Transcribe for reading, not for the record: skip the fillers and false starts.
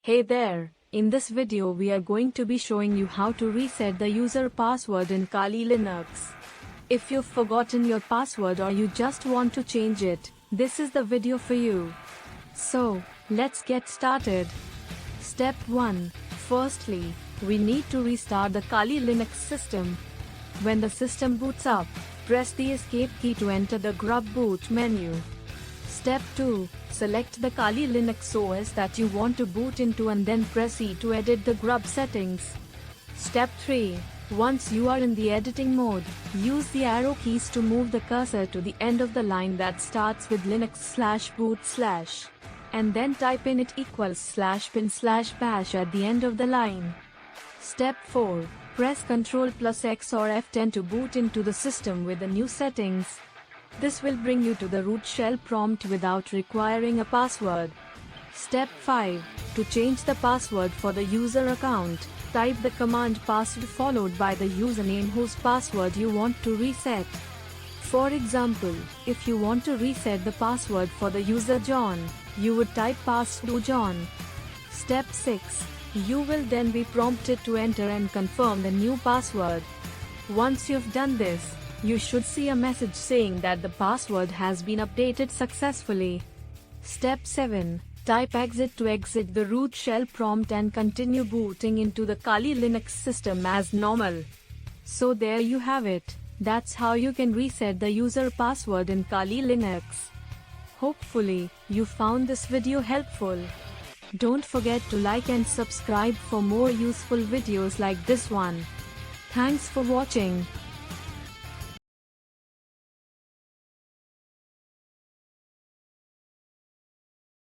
Hey there, in this video we are going to be showing you how to reset the user password in Kali Linux. If you've forgotten your password or you just want to change it, this is the video for you. So, let's get started. Step 1. Firstly, we need to restart the Kali Linux system. When the system boots up, press the escape key to enter the GRUB boot menu. Step 2. Select the Kali Linux OS that you want to boot into and then press E to edit the GRUB settings. Step 3. Once you are in the editing mode, use the arrow keys to move the cursor to the end of the line that starts with linux/boot/ and then type in it =bin/bash at the end of the line. Step 4. Press Ctrl+X or F10 to boot into the system with the new settings. This will bring you to the root shell prompt without requiring a password. Step 5. To change the password for the user account, type the command passwd followed by the username whose password you want to reset. For example, if you want to reset the password for the user John, you would type passwd John. Step 6. You will then be prompted to enter and confirm the new password. Once you've done this, you should see a message saying that the password has been updated successfully. Step 7. Type exit to exit the root shell prompt and continue booting into the Kali Linux system as normal. So there you have it. That's how you can reset the user password in Kali Linux. Hopefully, you found this video helpful. Don't forget to like and subscribe for more useful videos like this one. Thanks for watching.